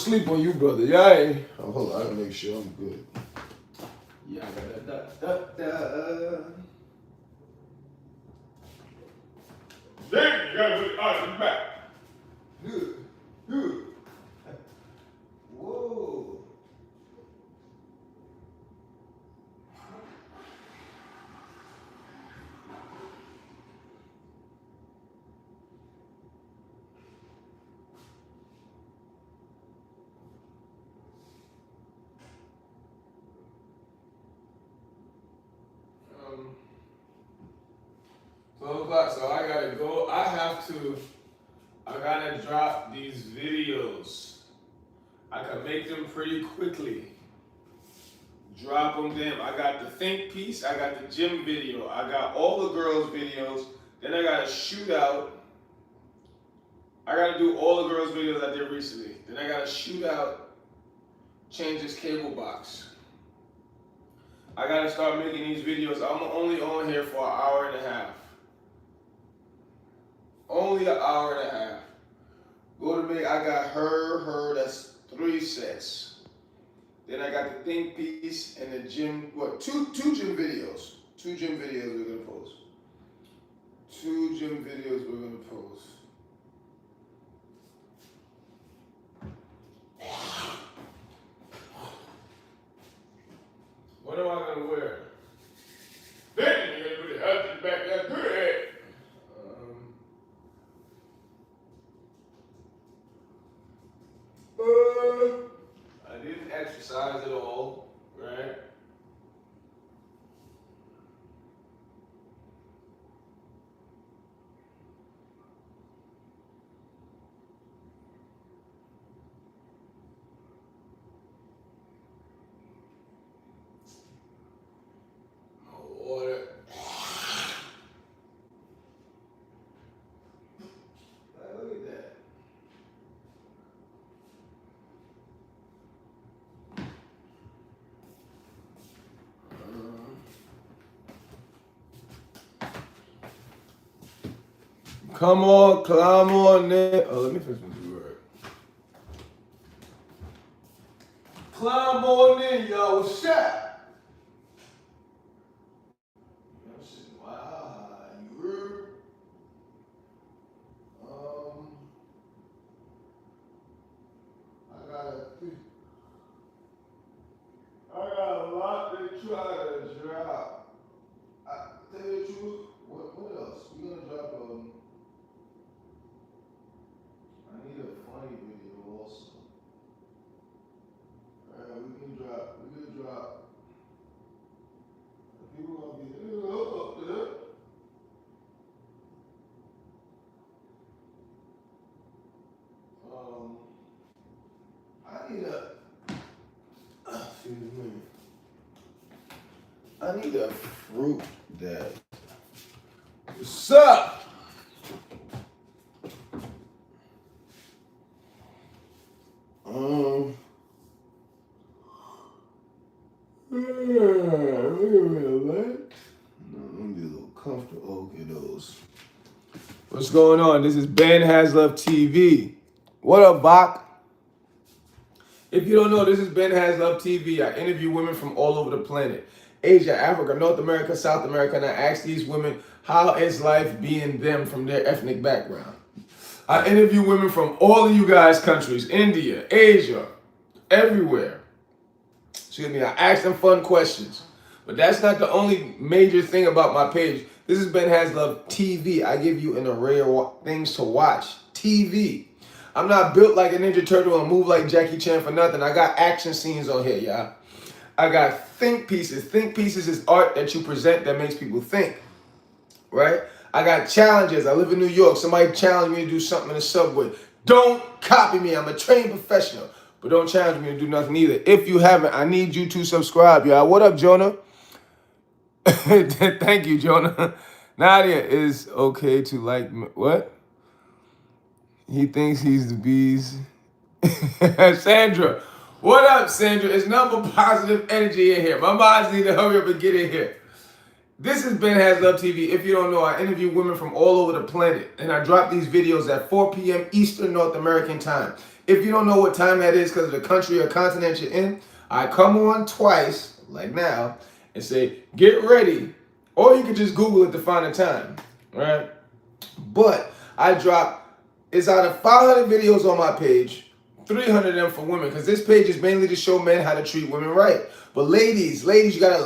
sleep on you, brother. Yeah. Oh, hold on. I gotta make sure I'm good. Yeah. Then you gotta put the arms back. Good. Good. Whoa. Um, 12 o'clock, so I gotta go. I gotta drop these videos. I can make them pretty quickly. Drop them then. I got the think piece, I got the gym video, I got all the girls' videos, then I got a shootout. I gotta do all the girls' videos I did recently. Then I gotta shoot out, change this cable box. I gotta start making these videos. I'm only on here for an hour and a half. Only an hour and a half. Go to me, I got her, that's 3 sets. Then I got the think piece and the gym, two gym videos. 2 gym videos we're gonna post. 2 gym videos we're gonna post. What am I gonna wear? Then you gotta put the arms in the back. That's good. I didn't exercise at all, right? No water. Look at that. Come on, climb on in. Oh, let me finish my word. Climb on in, y'all. What's up? Wow, you heard? I got a lot to try to drop. I tell you the truth. What else? We gonna drop I need a funny video also. Alright, we can drop. People gonna be up there. I need a fruit that. What's up? Comfortable. Okay, those. What's going on? This is BenHasLuv TV. What up, Bach? If you don't know, this is BenHasLuv TV. I interview women from all over the planet. Asia, Africa, North America, South America, and I ask these women, how is life being them from their ethnic background? I interview women from all of you guys' countries, India, Asia, everywhere. Excuse me, I ask them fun questions. But that's not the only major thing about my page. This is BenHasLuv TV. I give you an array of things to watch. TV. I'm not built like a Ninja Turtle and move like Jackie Chan for nothing. I got action scenes on here, y'all. I got think pieces. Think pieces is art that you present that makes people think, right? I got challenges. I live in New York. Somebody challenged me to do something in the subway. Don't copy me. I'm a trained professional. But don't challenge me to do nothing either. If you haven't, I need you to subscribe, y'all. What up, Jonah? Thank you, Jonah. Nadia is okay to like me. What? He thinks he's the bees. Sandra. What up, Sandra? It's nothing but positive energy in here. My moms need to hurry up and get in here. This is BenHasLuv TV. If you don't know, I interview women from all over the planet. And I drop these videos at 4 p.m. Eastern North American time. If you don't know what time that is because of the country or continent you're in, I come on twice, like now, and say, get ready. Or you can just Google it to find the time, right? But I drop, it's out of 500 videos on my page, 300 of them for women, because this page is mainly to show men how to treat women right. But ladies, you got to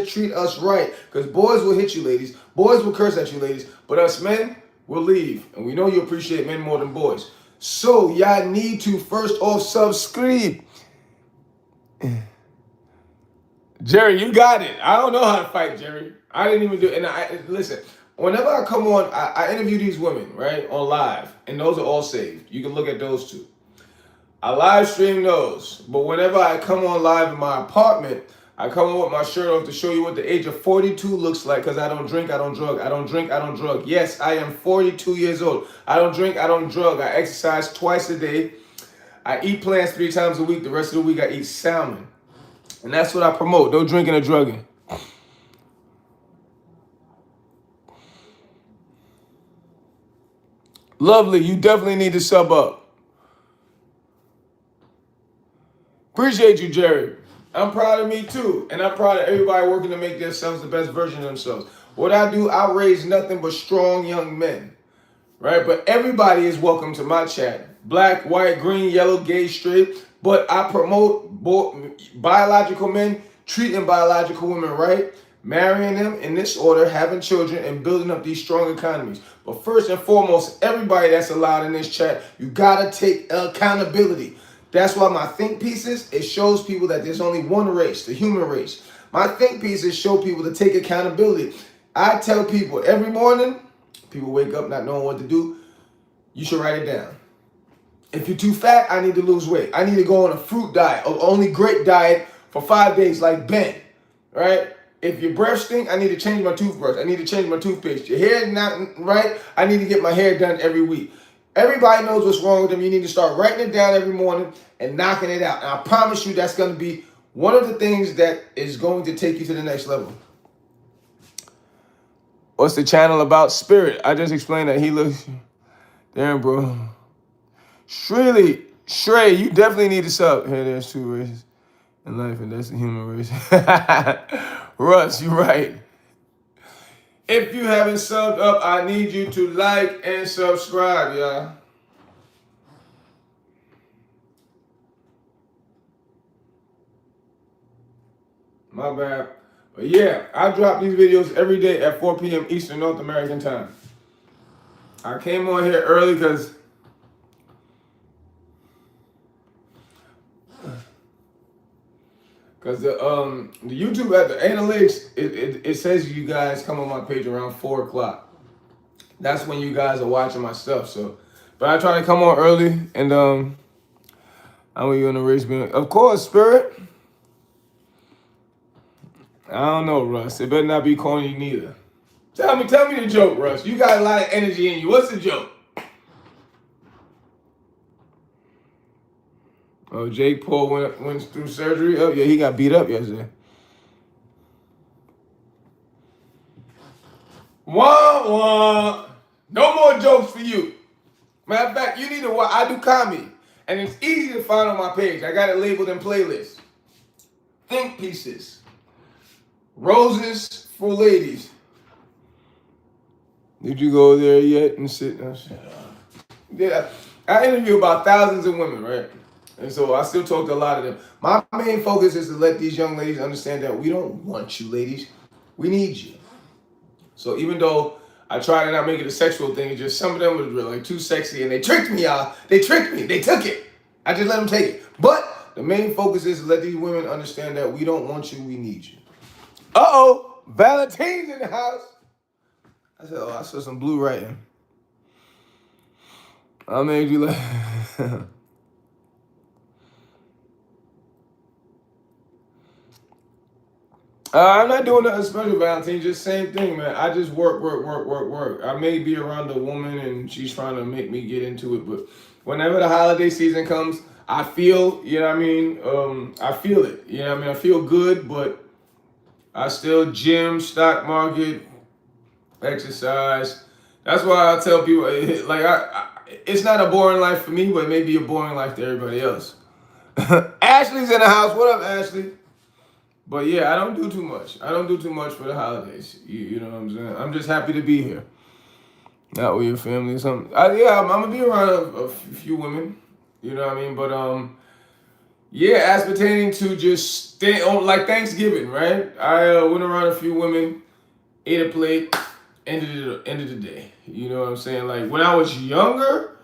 treat us right, because boys will hit you, ladies. Boys will curse at you, ladies. But us men will leave, and we know you appreciate men more than boys. So y'all need to first off subscribe. Jerry, you got it. I don't know how to fight, Jerry. I didn't even do it. And listen, whenever I come on, I interview these women, right, on live, and those are all saved. You can look at those too. I live stream those, but whenever I come on live in my apartment, I come on with my shirt off to show you what the age of 42 looks like, because I don't drink, I don't drug. I don't drink, I don't drug. Yes, I am 42 years old. I don't drink, I don't drug. I exercise twice a day. I eat plants 3 times a week. The rest of the week I eat salmon. And that's what I promote. No drinking or drugging. Lovely, you definitely need to sub up. Appreciate you, Jerry. I'm proud of me too. And I'm proud of everybody working to make themselves the best version of themselves. What I do, I raise nothing but strong young men. Right? But everybody is welcome to my chat. Black, white, green, yellow, gay, straight. But I promote biological men treating biological women right, marrying them in this order, having children, and building up these strong economies. But first and foremost, everybody that's allowed in this chat, you gotta take accountability. That's why my think pieces, it shows people that there's only one race, the human race. My think pieces show people to take accountability. I tell people every morning, people wake up not knowing what to do, you should write it down. If you're too fat, I need to lose weight. I need to go on a fruit diet, or only grape diet for 5 days like Ben, right? If your breath stink, I need to change my toothbrush. I need to change my toothpaste. Your hair is not right, I need to get my hair done every week. Everybody knows what's wrong with them. You need to start writing it down every morning and knocking it out. And I promise you that's going to be one of the things that is going to take you to the next level. What's the channel about? Spirit. I just explained that. He looks... Damn, bro. Shrey, you definitely need to sub. Hey, there's 2 races in life, and that's the human race. Russ, you're right. If you haven't subbed up, I need you to like and subscribe, y'all. My bad. But yeah, I drop these videos every day at 4 p.m. Eastern North American time. I came on here early because the YouTube at the analytics, it says you guys come on my page around 4 o'clock. That's when you guys are watching my stuff. So, but I try to come on early, and I'm with you in the race. Of course, Spirit. I don't know, Russ. It better not be corny neither. Tell me the joke, Russ. You got a lot of energy in you. What's the joke? Oh, Jake Paul went through surgery. Oh, yeah, he got beat up yesterday. Wah, wah. No more jokes for you. Matter of fact, you need to watch. I do comedy, and it's easy to find on my page. I got it labeled in playlists. Think pieces. Roses for ladies. Did you go there yet and sit? Yeah, I interview about thousands of women, right? And so I still talk to a lot of them. My main focus is to let these young ladies understand that we don't want you, ladies. We need you. So even though I try to not make it a sexual thing, it's just some of them was really like too sexy, and they tricked me, y'all. They tricked me. They took it. I just let them take it. But the main focus is to let these women understand that we don't want you, we need you. Uh-oh, Valentine's in the house. I said, oh, I saw some blue writing. I made you laugh. I'm not doing nothing special, Valentine. Just same thing, man. I just work. I may be around a woman and she's trying to make me get into it, but whenever the holiday season comes, I feel, you know what I mean? I feel it. You know what I mean? I feel good, but I still gym, stock market, exercise. That's why I tell people, like, it's not a boring life for me, but it may be a boring life to everybody else. Ashley's in the house. What up, Ashley? But yeah, I don't do too much. I don't do too much for the holidays. You know what I'm saying? I'm just happy to be here. Not with your family or something. Yeah, I'm gonna be around a few women. You know what I mean? But yeah, as pertaining to just stay on like Thanksgiving, right? I went around a few women, ate a plate, ended the day. You know what I'm saying? Like when I was younger,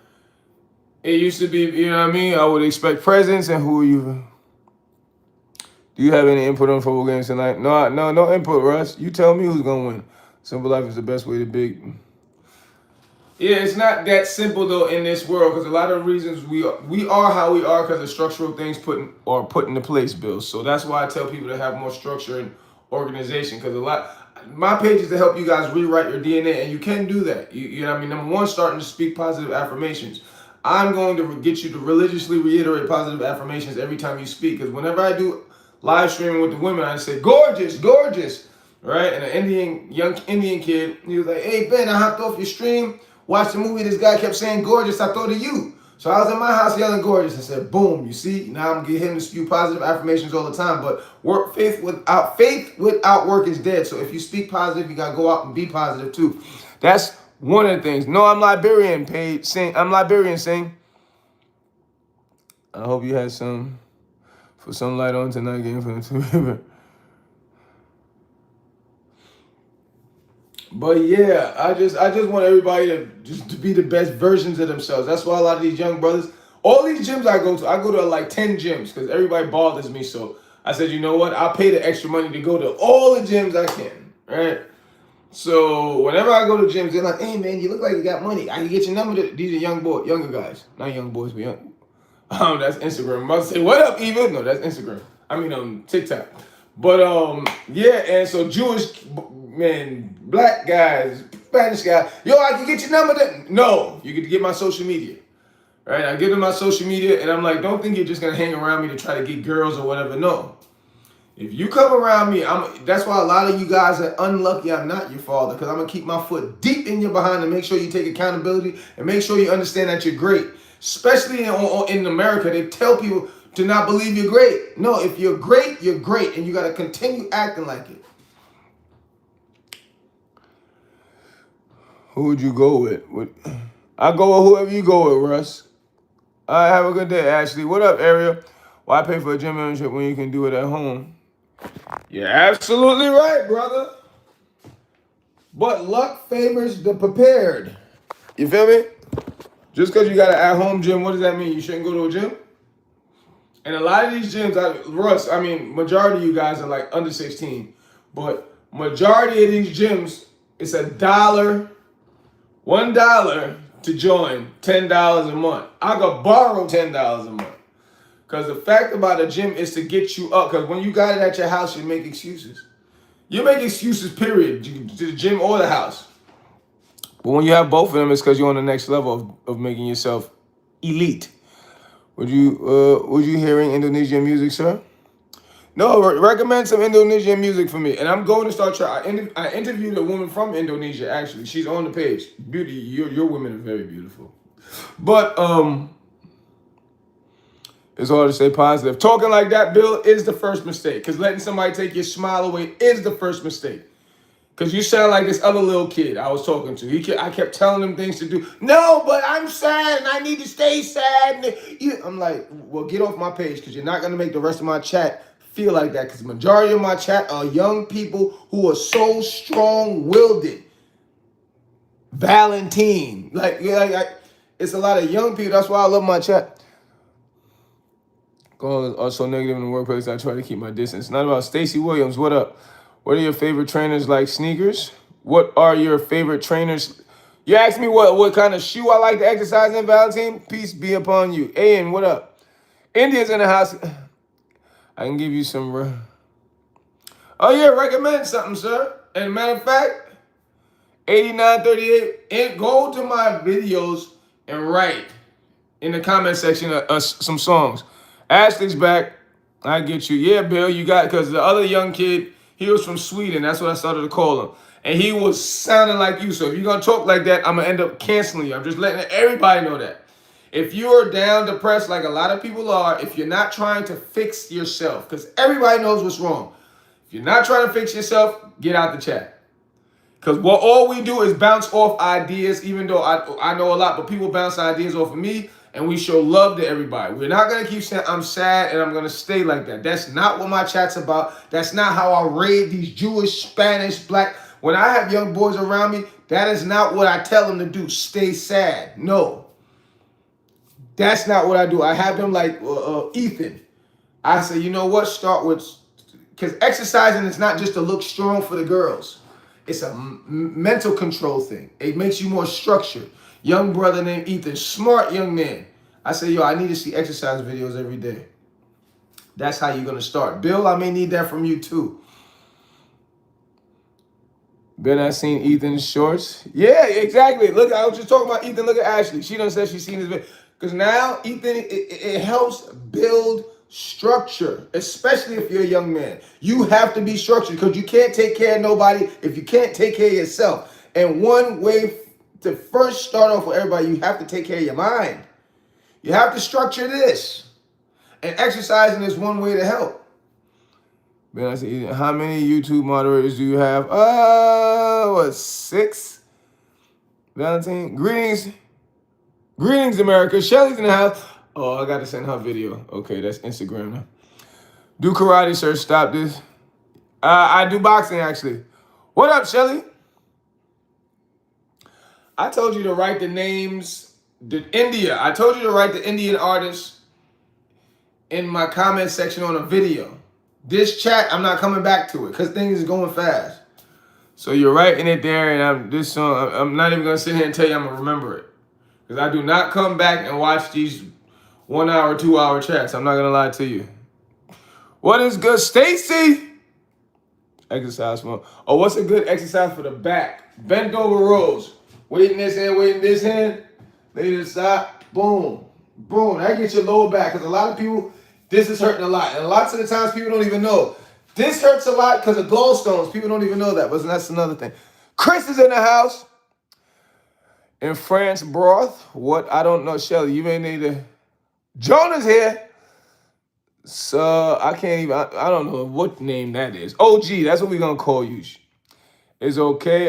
it used to be, you know what I mean? I would expect presents and who are you? Do you have any input on football games tonight? No input, Russ. You tell me who's gonna win. Simple life is the best way to be. Yeah, it's not that simple though in this world because a lot of reasons we are how we are because of structural things put into place, Bill. So that's why I tell people to have more structure and organization because my page is to help you guys rewrite your DNA and you can do that. You know what I mean? Number one, starting to speak positive affirmations. I'm going to get you to religiously reiterate positive affirmations every time you speak because whenever I do live streaming with the women, I say, gorgeous, gorgeous, right? And an young Indian kid, he was like, hey, Ben, I hopped off your stream, watched the movie, this guy kept saying gorgeous, I thought of you. So I was in my house yelling gorgeous. I said, boom, you see? Now I'm getting him to spew positive affirmations all the time, but faith without work is dead. So if you speak positive, you got to go out and be positive too. That's one of the things. No, I'm Liberian, I'm Liberian, Sing. I hope you had some light on tonight, game for the But yeah, I just want everybody to be the best versions of themselves. That's why a lot of these young brothers, all these gyms I go to like 10 gyms because everybody bothers me. So I said, you know what? I'll pay the extra money to go to all the gyms I can, right? So whenever I go to gyms, they're like, hey man, you look like you got money. I can get your number. These are younger guys. Not young boys, but young. That's Instagram. I'm about to say, what up, Eva? No, that's Instagram. I mean, TikTok. But yeah, and so Jewish men, black guys, Spanish guys, yo, I can get your number. No, you get my social media, right? I give them my social media, and I'm like, don't think you're just gonna hang around me to try to get girls or whatever. No, if you come around me, that's why a lot of you guys are unlucky. I'm not your father because I'm gonna keep my foot deep in your behind and make sure you take accountability and make sure you understand that you're great. Especially in America, they tell people to not believe you're great. No, if you're great, and you got to continue acting like it. Who would you go with? I go with whoever you go with, Russ. All right, have a good day, Ashley. What up, Ariel? Why pay for a gym membership when you can do it at home? You're absolutely right, brother. But luck favors the prepared. You feel me? Just because you got an at-home gym, what does that mean? You shouldn't go to a gym? And a lot of these gyms, Russ, majority of you guys are like under 16. But majority of these gyms, it's $1 to join, $10 a month. I could borrow $10 a month. Because the fact about a gym is to get you up. Because when you got it at your house, you make excuses. You make excuses, period, to the gym or the house. But when you have both of them, it's because you're on the next level of making yourself elite. Would you hearing Indonesian music, sir? No, recommend some Indonesian music for me. And I'm going to start trying. I interviewed a woman from Indonesia, actually. She's on the page. Beauty, your women are very beautiful. But it's hard to stay positive. Talking like that, Bill, is the first mistake. Because letting somebody take your smile away is the first mistake. Because you sound like this other little kid I was talking to. I kept telling him things to do. No, but I'm sad and I need to stay sad. I'm like, well, get off my page because you're not going to make the rest of my chat feel like that. Because the majority of my chat are young people who are so strong-willed. Valentine. It's a lot of young people. That's why I love my chat. Girls are so negative in the workplace. I try to keep my distance. Not about Stacey Williams. What up? What are your favorite trainers like sneakers? What are your favorite trainers? You asked me what kind of shoe I like to exercise in, Valentine? Peace be upon you. Ian, what up? India's in the house. I can give you some... Oh, yeah, recommend something, sir. And matter of fact, 8938, go to my videos and write in the comment section some songs. Ashley's back. I get you. Yeah, Bill, you got... Because the other young kid... He was from Sweden. That's what I started to call him. And he was sounding like you. So if you're going to talk like that, I'm going to end up canceling you. I'm just letting everybody know that. If you're down, depressed, like a lot of people are, if you're not trying to fix yourself, because everybody knows what's wrong. If you're not trying to fix yourself, get out the chat. Because what all we do is bounce off ideas, even though I know a lot, but people bounce ideas off of me, and we show love to everybody. We're not going to keep saying, I'm sad, and I'm going to stay like that. That's not what my chat's about. That's not how I raid these Jewish, Spanish, Black. When I have young boys around me, that is not what I tell them to do. Stay sad. No. That's not what I do. I have them like Ethan. I say, you know what? Start with, because exercising is not just to look strong for the girls. It's a mental control thing. It makes you more structured. Young brother named Ethan, smart young man. I say, yo, I need to see exercise videos every day. That's how you're going to start. Bill, I may need that from you too. Ben, I seen Ethan's shorts. Yeah, exactly. Look, I was just talking about Ethan. Look at Ashley. She done said she's seen his video. Because now, Ethan, it helps build structure, especially if you're a young man. You have to be structured because you can't take care of nobody if you can't take care of yourself. And one way to first start off with everybody, you have to take care of your mind. You have to structure this. And exercising is one way to help. Ben, I said, how many YouTube moderators do you have? What, 6? Valentine, greetings. Greetings, America. Shelly's in the house. Oh, I got to send her video. Okay, that's Instagram now. Do karate, sir. Stop this. I do boxing, actually. What up, Shelly? I told you to write the names. India. I told you to write the Indian artists in my comment section on a video. This chat, I'm not coming back to it because things is going fast. So you're writing it there, and this song, I'm not even going to sit here and tell you I'm going to remember it. Because I do not come back and watch these 1 hour, 2 hour chats. I'm not going to lie to you. What is good, Stacy? Exercise for. Oh, what's a good exercise for the back? Bent over rows. Weight in this hand, weight in this hand. Lay to the side. Boom. Boom. That gets your lower back. Because a lot of people, this is hurting a lot. And lots of the times people don't even know. This hurts a lot because of gallstones. People don't even know that. But that's another thing. Chris is in the house. In France, broth. What? I don't know, Shelly. You may need to. Jonah's here. So I can't even. I don't know what name that is. OG. That's what we're gonna call you. It's okay.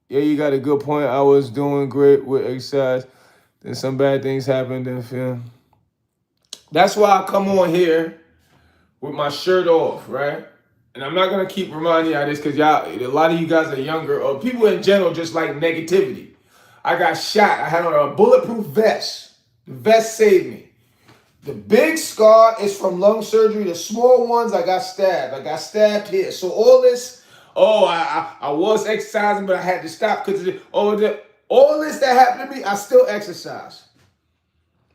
Yeah, you got a good point. I was doing great with exercise. Then some bad things happened in the film. That's why I come on here with my shirt off, right? And I'm not gonna keep reminding y'all this because y'all, a lot of you guys are younger, or people in general just like negativity. I got shot. I had on a bulletproof vest. The vest saved me. The big scar is from lung surgery. The small ones, I got stabbed. I got stabbed here. So all this, I was exercising, but I had to stop because all this that happened to me, I still exercise.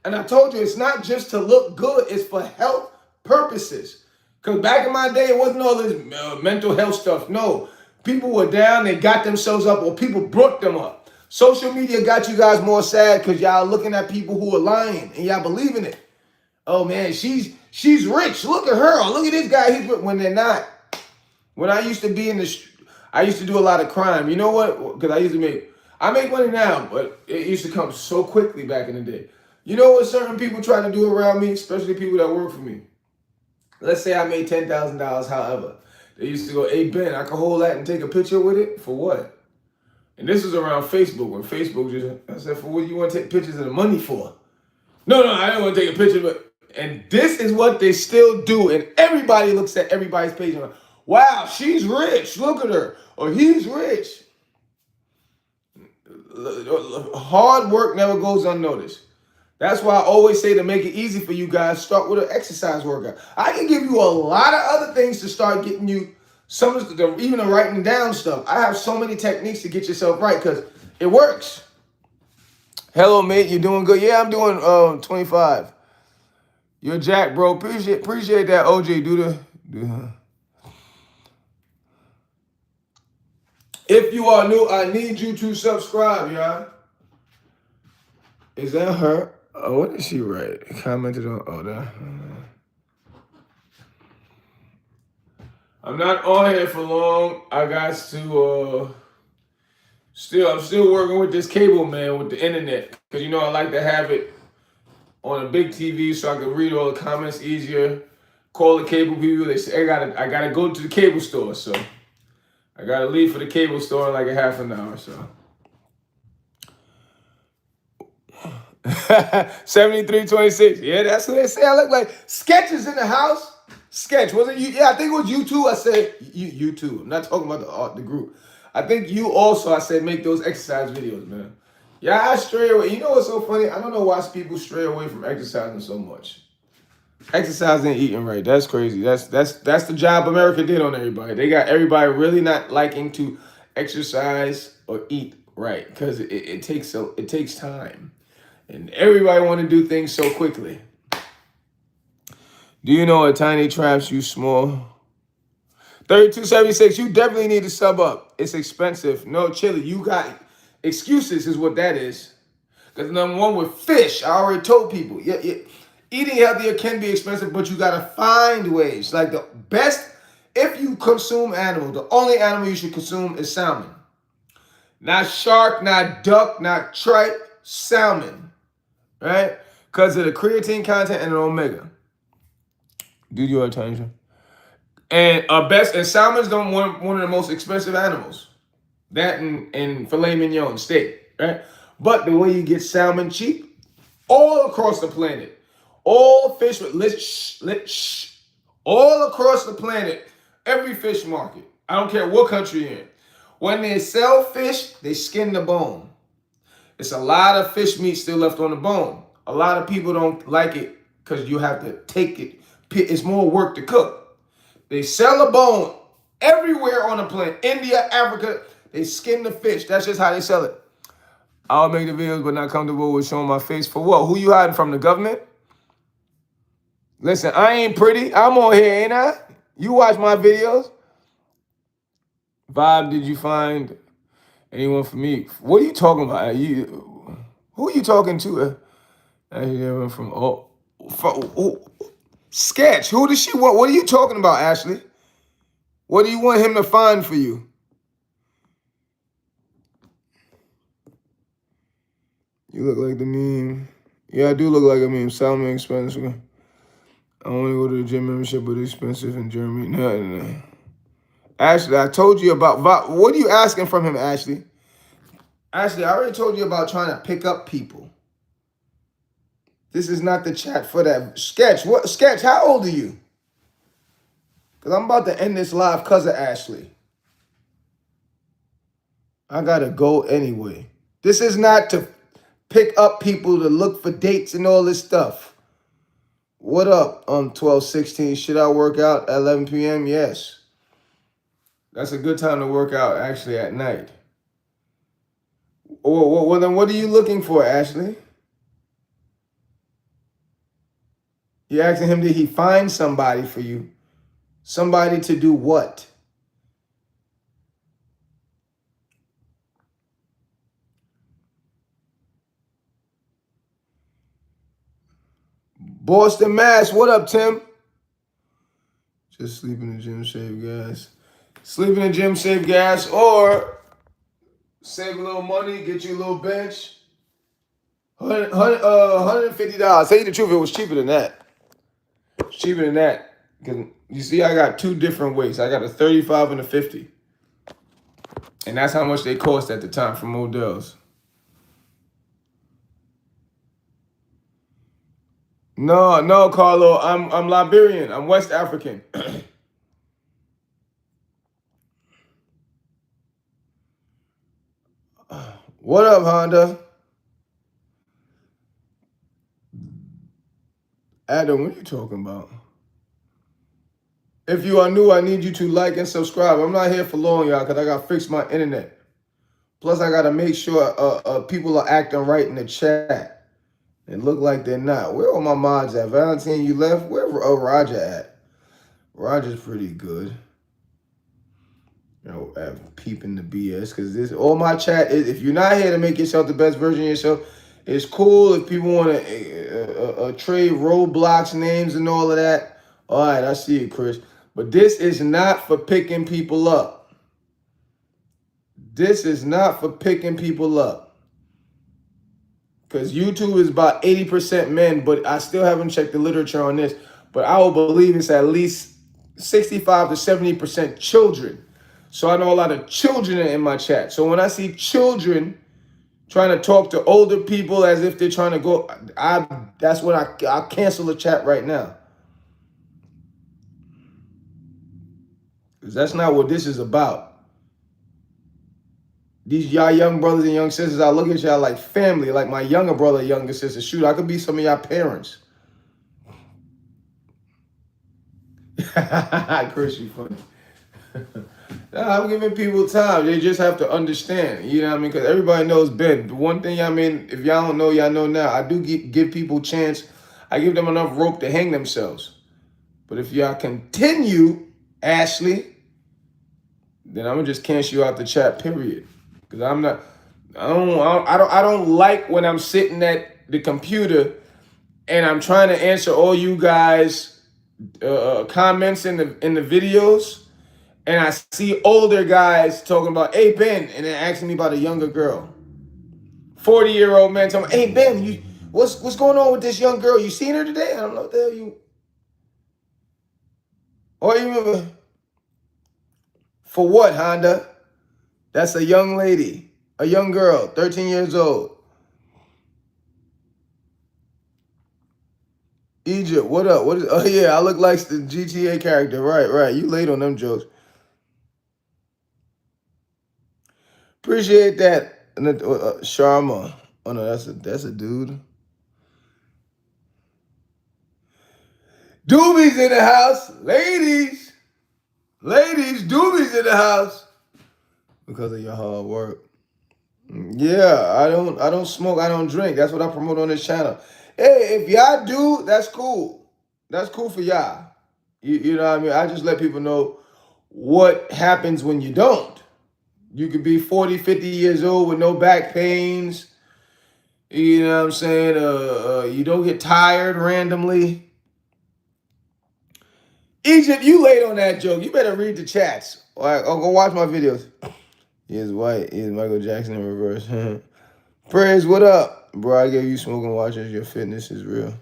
And I told you, it's not just to look good. It's for health purposes. Because back in my day, it wasn't all this mental health stuff. No. People were down, they got themselves up, or people brought them up. Social media got you guys more sad because y'all looking at people who are lying and y'all believe in it. Oh man, she's rich. Look at her. Look at this guy. He's rich. When they're not. When I used to be in the, I used to do a lot of crime. You know what? Because I make money now, but it used to come so quickly back in the day. You know what certain people try to do around me, especially people that work for me? Let's say I made $10,000, however. They used to go, hey, Ben, I can hold that and take a picture with it? For what? And this was around Facebook, when Facebook just, I said, for what do you want to take pictures of the money for? No, I don't want to take a picture, but, and this is what they still do. And everybody looks at everybody's page and like, wow, she's rich. Look at her. Or he's rich. Hard work never goes unnoticed. That's why I always say, to make it easy for you guys, start with an exercise workout. I can give you a lot of other things to start getting you some of the, even the writing down stuff. I have so many techniques to get yourself right because it works. Hello, mate. You doing good? Yeah, I'm doing 25. You're Jack, bro. Appreciate that, OJ. Do the. If you are new, I need you to subscribe, y'all. Is that her? Oh, what did she write? Commented on. Oh, that. I'm not on here for long. I got to I'm still working with this cable man with the internet. Cause I like to have it on a big TV so I can read all the comments easier. Call the cable people. They say I gotta go to the cable store, so I gotta leave for the cable store in like a half an hour. So 7326. Yeah, that's what they say. I look like sketches in the house. Sketch wasn't you? Yeah, I think it was you too. I said you too. I'm not talking about the group. I think you also. I said make those exercise videos, man. Yeah, I stray away. You know what's so funny? I don't know why people stray away from exercising so much. Exercising and eating right. That's crazy. That's the job America did on everybody. They got everybody really not liking to exercise or eat right because it takes time, and everybody want to do things so quickly. Do you know a tiny traps you small? 3276. You definitely need to sub up. It's expensive. No, Chili. You got excuses is what that is. Because number one, with fish, I already told people, yeah, eating healthier can be expensive, but you gotta find ways. Like the best, if you consume animal, the only animal you should consume is salmon. Not shark, not duck, not tripe, salmon. Right? Because of the creatine content and the omega. Do you have time? And salmon's one of the most expensive animals. That and filet mignon steak, right? But the way you get salmon cheap, all across the planet, all fish with all across the planet, every fish market. I don't care what country you're in. When they sell fish, they skin the bone. It's a lot of fish meat still left on the bone. A lot of people don't like it because you have to take it. It's more work to cook. They sell a bone everywhere on the planet. India, Africa, they skin the fish. That's just how they sell it. I'll make the videos, but not comfortable with showing my face. For what? Who you hiding from, the government? Listen, I ain't pretty. I'm on here, ain't I? You watch my videos. Vibe, did you find anyone for me? What are you talking about? Who are you talking to? Sketch. Who does she want? What are you talking about, Ashley? What do you want him to find for you? You look like the meme. Yeah, I do look like a meme. Salmon expensive. I want to go to the gym membership, but it's expensive in Germany. No. Ashley, I told you about... What are you asking from him, Ashley? Ashley, I already told you about trying to pick up people. This is not the chat for that. Sketch, what? Sketch, how old are you? Because I'm about to end this live because of Ashley. I got to go anyway. This is not to pick up people to look for dates and all this stuff. What up, 1216? Should I work out at 11 p.m.? Yes. That's a good time to work out, actually, at night. Well, then what are you looking for, Ashley? You're asking him, did he find somebody for you? Somebody to do what? Boston, Mass. What up, Tim? Just sleep in the gym, save gas. Sleep in the gym, save gas, or save a little money, get you a little bench. $150. Tell you the truth, it was cheaper than that. It's cheaper than that. Because you see, I got two different weights. I got a 35 and a 50. And that's how much they cost at the time from Models. No, Carlo. I'm Liberian. I'm West African. What up, Honda? Adam, what are you talking about? If you are new, I need you to like and subscribe. I'm not here for long, y'all, because I got to fix my internet. Plus, I got to make sure people are acting right in the chat. It look like they're not. Where are my mods at? Valentine, you left? Where Roger at? Roger's pretty good. Peeping the BS, because this all my chat is. If you're not here to make yourself the best version of yourself, it's cool if people want to trade Roblox names and all of that. All right, I see you, Chris. But this is not for picking people up. This is not for picking people up. Because YouTube is about 80% men, but I still haven't checked the literature on this. But I will believe it's at least 65 to 70% children. So I know a lot of children are in my chat. So when I see children trying to talk to older people as if they're trying to go, that's when I'll cancel the chat right now. Because that's not what this is about. These y'all young brothers and young sisters, I look at y'all like family, like my younger brother, younger sister. Shoot, I could be some of y'all parents. Chris, you funny. I'm giving people time. They just have to understand. You know what I mean? Because everybody knows Ben. The one thing, I mean, if y'all don't know, y'all know now. I do give people a chance. I give them enough rope to hang themselves. But if y'all continue, Ashley, then I'm gonna just cancel you out the chat. Period. Because I don't like when I'm sitting at the computer and I'm trying to answer all you guys' comments in the videos, and I see older guys talking about, hey Ben, and then asking me about a younger girl. 40-year-old man talking, hey Ben, what's going on with this young girl? You seen her today? I don't know what the hell you. Or even for what, Honda? That's a young lady, a young girl, 13 years old. Egypt, what up? Oh yeah, I look like the GTA character. Right. You late on them jokes. Appreciate that, Sharma. Oh no, that's a dude. Doobies in the house, ladies, Doobies in the house because of your hard work. Yeah, I don't smoke, I don't drink. That's what I promote on this channel. Hey, if y'all do, that's cool. That's cool for y'all. You know what I mean? I just let people know what happens when you don't. You could be 40, 50 years old with no back pains. You know what I'm saying? You don't get tired randomly. Egypt, you late on that joke. You better read the chats. Or go watch my videos. He is white. He is Michael Jackson in reverse. Praise, what up? Bro, I gave you smoking watches. Your fitness is real.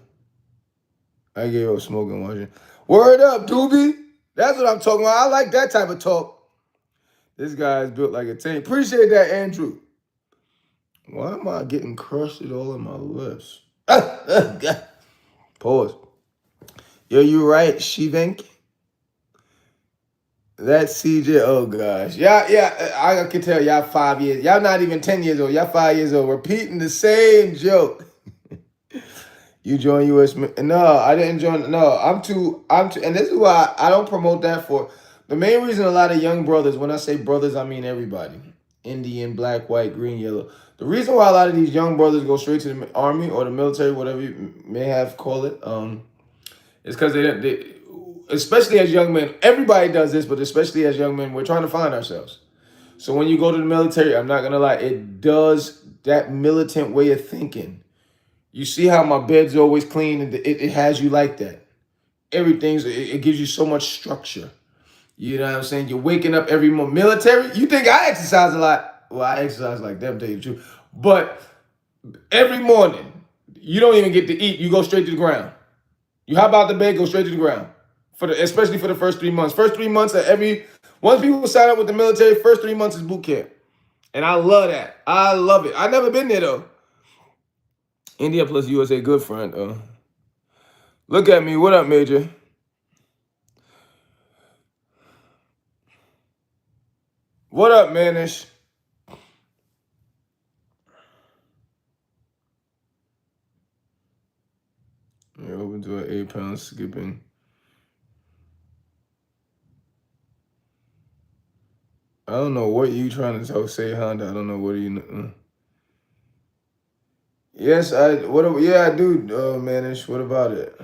I gave up smoking watches. Word up, Doobie. That's what I'm talking about. I like that type of talk. This guy is built like a tank. Appreciate that, Andrew. Why am I getting crusted all in my lips? Pause. Yo, you right, Shivank? That's CJ. Oh gosh. Yeah, I can tell y'all 5 years. Y'all not even 10 years old. Y'all 5 years old. Repeating the same joke. You join US. No, I didn't join. No, I'm too, and this is why I don't promote that for. The main reason a lot of young brothers, when I say brothers, I mean everybody. Indian, black, white, green, yellow. The reason why a lot of these young brothers go straight to the army or the military, whatever you may have call it, is because they, especially as young men, everybody does this, but especially as young men, we're trying to find ourselves. So when you go to the military, I'm not going to lie, it does that militant way of thinking. You see how my bed's always clean, and it has you like that. It gives you so much structure. You know what I'm saying? You're waking up every morning. Military, you think I exercise a lot? Well, I exercise like them, tell you the truth. But every morning, you don't even get to eat. You go straight to the ground. You hop out the bed, go straight to the ground. Especially for the first 3 months. First 3 months once people sign up with the military, first 3 months is boot camp. And I love that. I love it. I've never been there though. India plus USA, good friend. Look at me. What up, Major? What up, Manish? You're open to an 8-pound skipping. I don't know what you trying to say, Honda. I don't know what you. Yes, I do, Manish. What about it?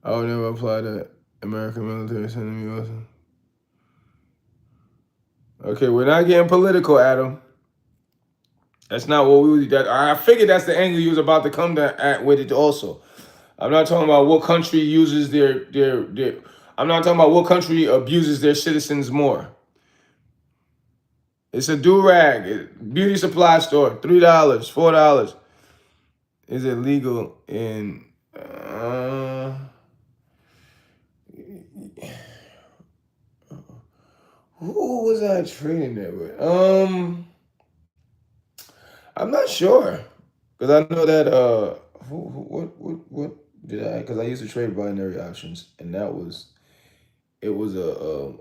I would never apply to American military sending me also. Okay, we're not getting political, Adam. That's not what I figured that's the angle you was about to come at with it also. I'm not talking about what country uses their I'm not talking about what country abuses their citizens more. It's a do-rag, beauty supply store, $3, $4. Is it legal in who was I trading there with? I'm not sure. Because I know that what did I, because I used to trade binary options, and it was a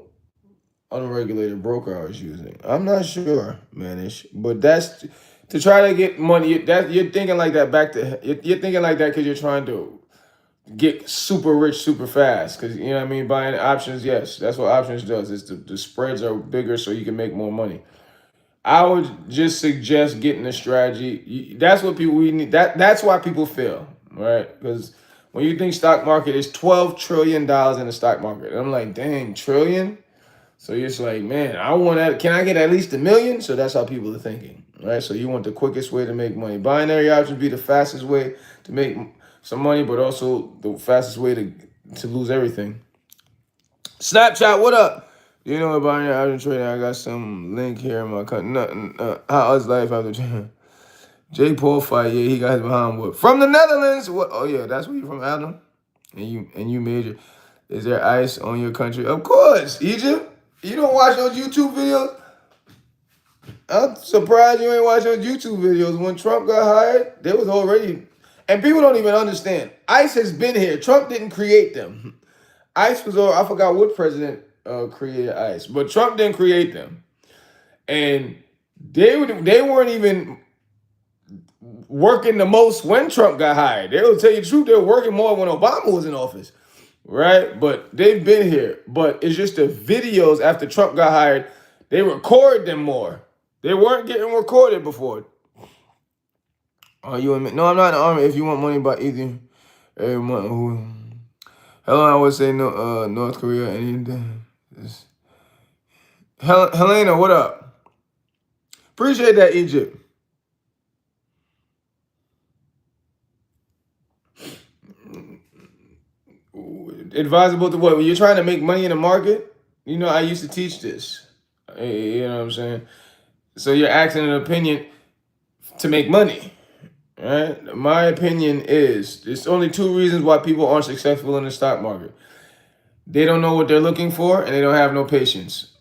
unregulated broker I was using. I'm not sure, manish, but that's to try to get money. That you're thinking like that you're thinking like that because you're trying to get super rich super fast. Because you know what I mean. Buying options, yes, that's what options does. It's the spreads are bigger, so you can make more money. I would just suggest getting a strategy. That's what people we need. That's why people fail, right? Because when you think stock market, it's $12 trillion in the stock market. And I'm like, dang, trillion. So you're just like, man, I want that. Can I get at least 1 million? So that's how people are thinking, right? So you want the quickest way to make money. Binary options be the fastest way to make some money, but also the fastest way to lose everything. Snapchat, what up? You know about your option trading? I got some link here in my country. How us life after trading. Jake Paul fight, yeah, he got his behind what? From the Netherlands. What? Oh yeah, that's where you from, Adam. And you major. Is there ice on your country? Of course, Egypt. You don't watch those YouTube videos? I'm surprised you ain't watch those YouTube videos. When Trump got hired, there was already, and people don't even understand. ICE has been here. Trump didn't create them. ICE was, I forgot what president created ICE, but Trump didn't create them. And they weren't even working the most when Trump got hired. They will tell you the truth, they were working more when Obama was in office. Right? But they've been here. But it's just the videos after Trump got hired, they record them more. They weren't getting recorded before. Are you in? No, I'm not in the army. If you want money by either every month. Hello, I would say no. North Korea. Anything. Helena, what up? Appreciate that, Egypt. Advisable to what? When you're trying to make money in the market, you know, I used to teach this. You know what I'm saying? So you're asking an opinion to make money, right? My opinion is there's only 2 reasons why people aren't successful in the stock market. They don't know what they're looking for, and they don't have no patience.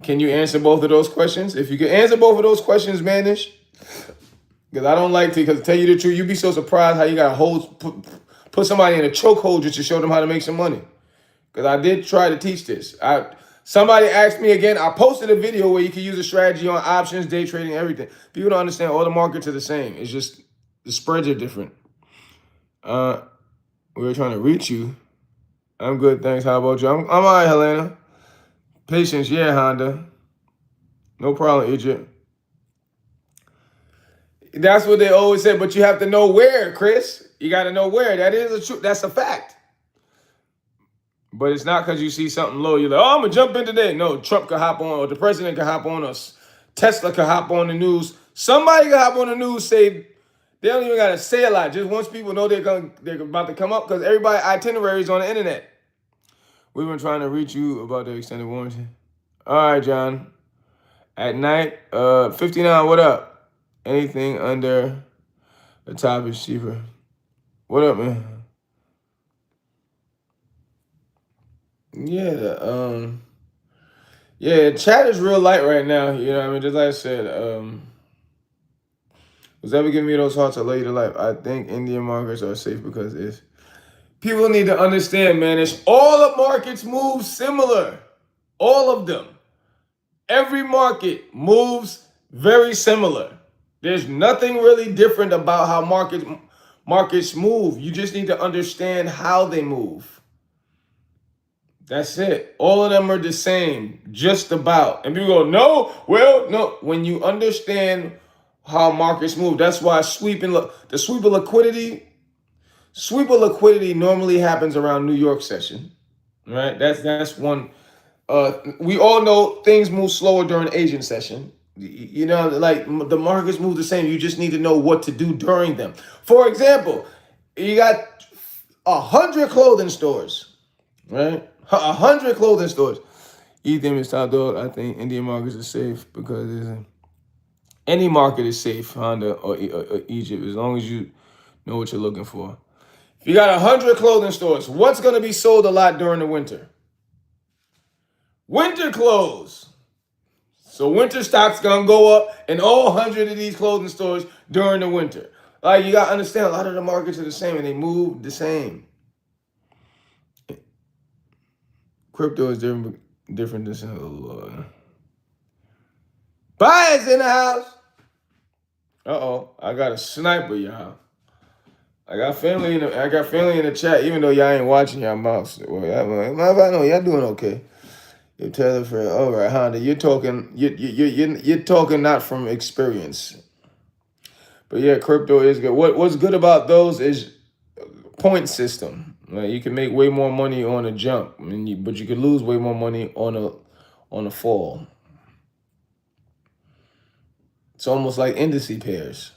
Can you answer both of those questions? If you can answer both of those questions, Manish, because I don't like to, because to tell you the truth, you'd be so surprised how you got to put somebody in a chokehold just to show them how to make some money. Because I did try to teach this. Somebody asked me again, I posted a video where you can use a strategy on options, day trading, everything. People don't understand all the markets are the same. It's just the spreads are different. We were trying to reach you. I'm good, thanks. How about you? I'm all right, Helena. Patience, yeah, Honda. No problem, Egypt. That's what they always say, but you have to know where, Chris. You got to know where. That is a truth. That's a fact. But it's not because you see something low, you're like, oh, I'm going to jump in today. No, Trump could hop on, or the president could hop on, or Tesla could hop on the news. Somebody could hop on the news, say, they don't even got to say a lot. Just once people know they're about to come up, because everybody's itinerary is on the internet. We've been trying to reach you about the extended warranty. All right, John. At night, 59, what up? Anything under the top is cheaper. What up, man? Yeah, yeah, chat is real light right now. You know what I mean? Just like I said, was ever giving me those hearts are later life. I think Indian markets are safe because if people need to understand, man, it's all the markets move similar. All of them. Every market moves very similar. There's nothing really different about how markets move. You just need to understand how they move. That's it. All of them are the same, just about. And people go, no, well, no. When you understand how markets move, that's why the sweep of liquidity normally happens around New York session, right? That's one. We all know things move slower during Asian session. You know, like the markets move the same. You just need to know what to do during them. For example, you got 100 clothing stores, right? 100 clothing stores. Ethan is top dog. I think Indian markets are safe because any market is safe, Honda or Egypt, as long as you know what you're looking for. If you got 100 clothing stores, what's going to be sold a lot during the winter? Winter clothes. So winter stock's going to go up in all 100 of these clothing stores during the winter. Like, you got to understand, a lot of the markets are the same and they move the same. Crypto is different than Lord. Buyers in the house. Uh-oh, I got a sniper, y'all. I got family in the chat, even though y'all ain't watching y'all mouths. Well, I know y'all doing okay. You tell it for all right, Honda. You're talking not from experience. But yeah, crypto is good. What's good about those is point system. Like, you can make way more money on a jump, but you could lose way more money on a fall. It's almost like indice pairs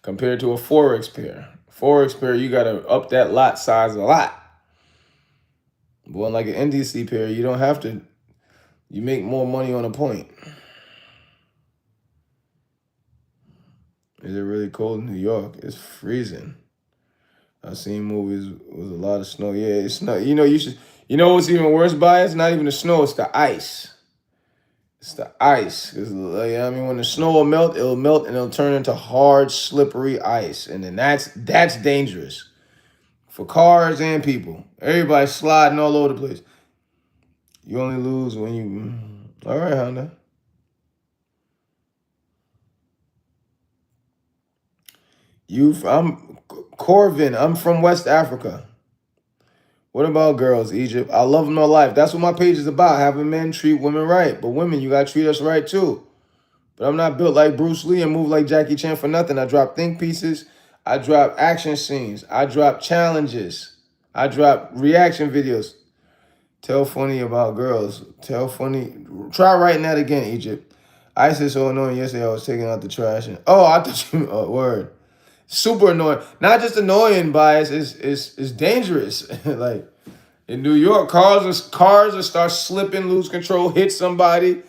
compared to a forex pair. Forex pair, you gotta up that lot size a lot. But like an indice pair, you don't have to. You make more money on a point. Is it really cold in New York? It's freezing. I've seen movies with a lot of snow. Yeah, it's snow. You know what's even worse by it? It's not even the snow, it's the ice. It's the ice. When the snow will melt, it'll melt and it'll turn into hard, slippery ice. And then that's dangerous for cars and people. Everybody's sliding all over the place. You only lose when you... All right, Honda. I'm Corvin. I'm from West Africa. What about girls, Egypt? I love them to life. That's what my page is about, having men treat women right. But women, you got to treat us right too. But I'm not built like Bruce Lee and move like Jackie Chan for nothing. I drop think pieces. I drop action scenes. I drop challenges. I drop reaction videos. Tell funny about girls. Tell funny. Try writing that again, Egypt. I said so annoying yesterday. I was taking out the trash. I thought you... word. Super annoying. Not just annoying, bias. It's dangerous. Like, in New York, cars will start slipping, lose control, hit somebody,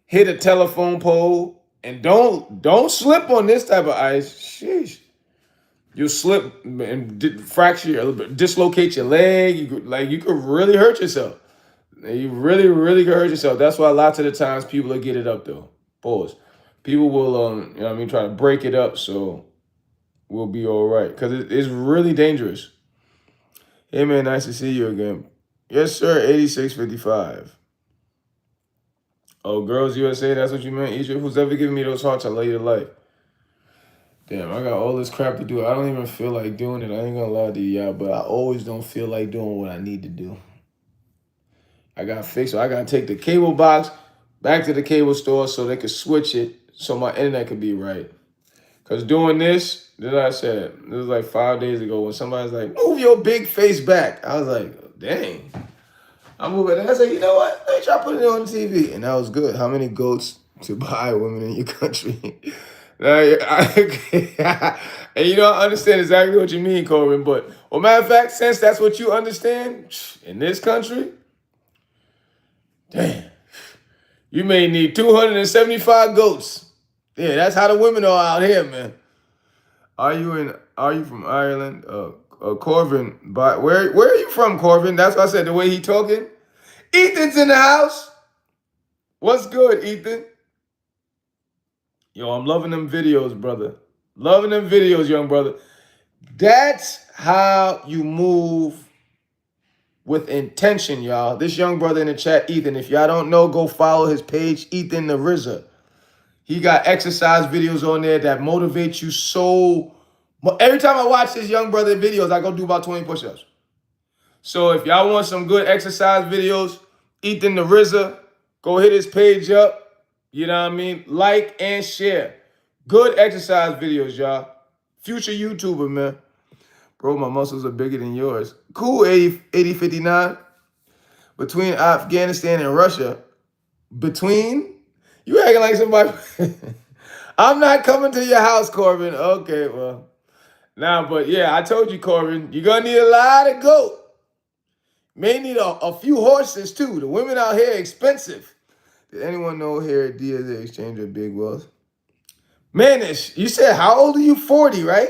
hit a telephone pole, and don't slip on this type of ice. Sheesh. You'll slip and fracture, dislocate your leg. You could really hurt yourself. You really, really could hurt yourself. That's why lots of the times people will get it up though. Pause. People will, try to break it up so we'll be all right. Because it's really dangerous. Hey, man, nice to see you again. Yes, sir, 8655. Oh, Girls USA, that's what you meant, Egypt? Who's ever giving me those hearts, I love you to life. Damn, I got all this crap to do. I don't even feel like doing it. I ain't gonna lie to you, y'all, but I always don't feel like doing what I need to do. I got fixed, so I gotta take the cable box back to the cable store so they could switch it so my internet could be right. Because doing this, as I said, this was like 5 days ago when somebody's like, move your big face back. I was like, dang. I moved it. And I said, you know what? Let me try putting it on TV. And that was good. How many goats to buy women in your country? And I understand exactly what you mean, Corbin. But, matter of fact, since that's what you understand, in this country, damn, you may need 275 goats. Yeah, that's how the women are out here, man. Are you from Ireland? Corvin, but where are you from, Corvin? That's what I said, the way he talking. Ethan's in the house. What's good, Ethan? Yo, I'm loving them videos, brother. Loving them videos, young brother. That's how you move with intention, y'all. This young brother in the chat, Ethan, if y'all don't know, go follow his page, Ethan the RZA. He got exercise videos on there that motivate you so much. Every time I watch this young brother videos, I go do about 20 push-ups. So if y'all want some good exercise videos, Ethan the RZA, go hit his page up. You know what I mean? Like and share. Good exercise videos, y'all. Future YouTuber, man. Bro, my muscles are bigger than yours. Cool, 8059. Between Afghanistan and Russia. Between? You acting like somebody... I'm not coming to your house, Corbin. Okay, well. Nah, but yeah, I told you, Corbin, you're gonna need a lot of goat. May need a few horses too. The women out here are expensive. Did anyone know here at Diaz they exchange of big wealth? Manish, you said how old are you? 40, right?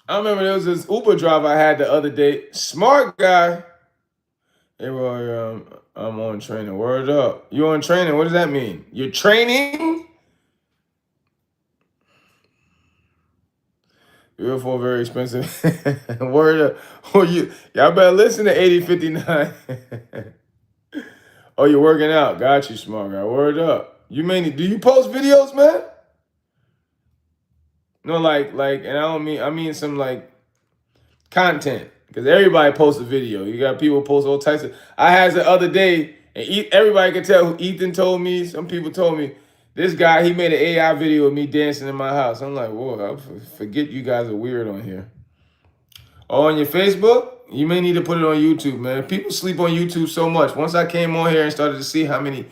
I remember there was this Uber driver I had the other day. Smart guy. Hey, Roy, I'm on training. Word up. You on training? What does that mean? You're training? Beautiful, very expensive. Word up. Oh, y'all better listen to 8059. Oh, you're working out. Got you, smart guy. Word up. Do you post videos, man? No, and I mean some like content. Because everybody posts a video. You got people post all types of. I had the other day, and everybody could tell who Ethan told me. Some people told me this guy, he made an AI video of me dancing in my house. I'm like, whoa, I forget you guys are weird on here. Oh, on your Facebook? You may need to put it on YouTube, man. People sleep on YouTube so much. Once I came on here and started to see how many.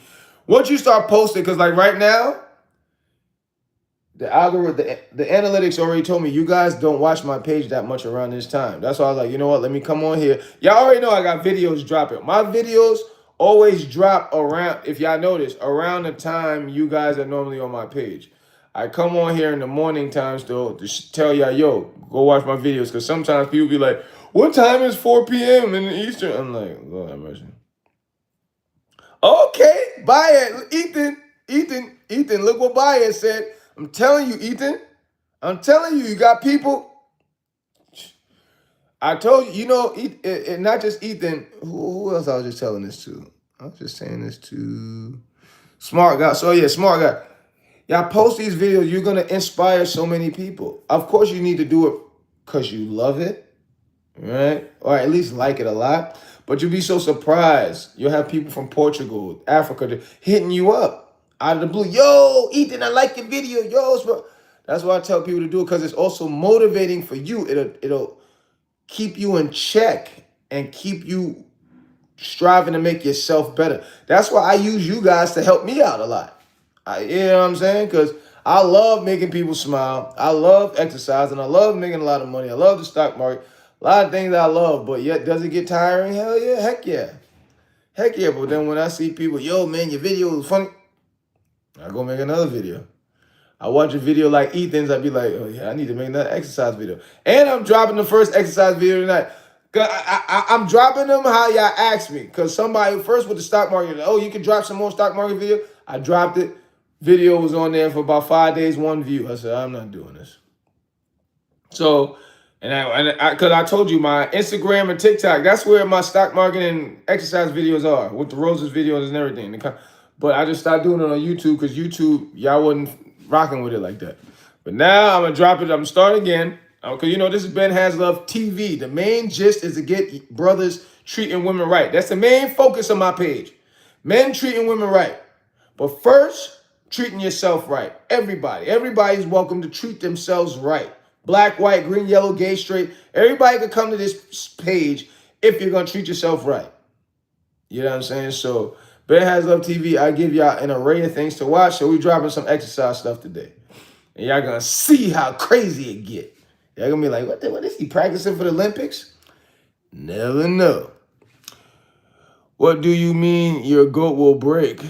Once you start posting, because like right now, the algorithm, the analytics already told me you guys don't watch my page that much around this time. That's why I was like, you know what? Let me come on here. Y'all already know I got videos dropping. My videos always drop around, if y'all notice, around the time you guys are normally on my page. I come on here in the morning times though to tell y'all, yo, go watch my videos. Because sometimes people be like, what time is 4 p.m. in the Eastern? I'm like, Lord have mercy. Okay, Bayard, Ethan, look what Bayard said. I'm telling you, Ethan. I'm telling you, you got people. I told you, not just Ethan. Who else I was just telling this to? I was just saying this to Smart Guy. So yeah, Smart Guy. Y'all post these videos. You're gonna inspire so many people. Of course, you need to do it because you love it, right? Or at least like it a lot. But you'll be so surprised. You'll have people from Portugal, Africa, hitting you up out of the blue. Yo, Ethan, I like your video. Yo, that's why I tell people to do it because it's also motivating for you. It'll keep you in check and keep you striving to make yourself better. That's why I use you guys to help me out a lot. You know what I'm saying? Because I love making people smile. I love exercising. I love making a lot of money. I love the stock market. A lot of things I love, but yet does it get tiring? Hell yeah, heck yeah. Heck yeah, but then when I see people, yo, man, your video was funny, I go make another video. I watch a video like Ethan's, I'd be like, oh yeah, I need to make another exercise video. And I'm dropping the first exercise video tonight. I'm dropping them how y'all asked me. Because somebody first with the stock market, oh, you can drop some more stock market video. I dropped it. Video was on there for about 5 days, 1 view. I said, I'm not doing this. So, because I told you my Instagram and TikTok, that's where my stock market and exercise videos are, with the roses videos and everything. But I just stopped doing it on YouTube because YouTube, y'all wasn't rocking with it like that. But now I'm going to drop it. I'm going to start again. Because, this is BenHasLuv TV. The main gist is to get brothers treating women right. That's the main focus of my page. Men treating women right. But first, treating yourself right. Everybody's welcome to treat themselves right. Black, white, green, yellow, gay, straight. Everybody can come to this page if you're going to treat yourself right. You know what I'm saying? So, BenHasLuv TV, I give y'all an array of things to watch. So, we're dropping some exercise stuff today. And y'all going to see how crazy it get. Y'all going to be like, what is he practicing for the Olympics? Never know. What do you mean your goat will break?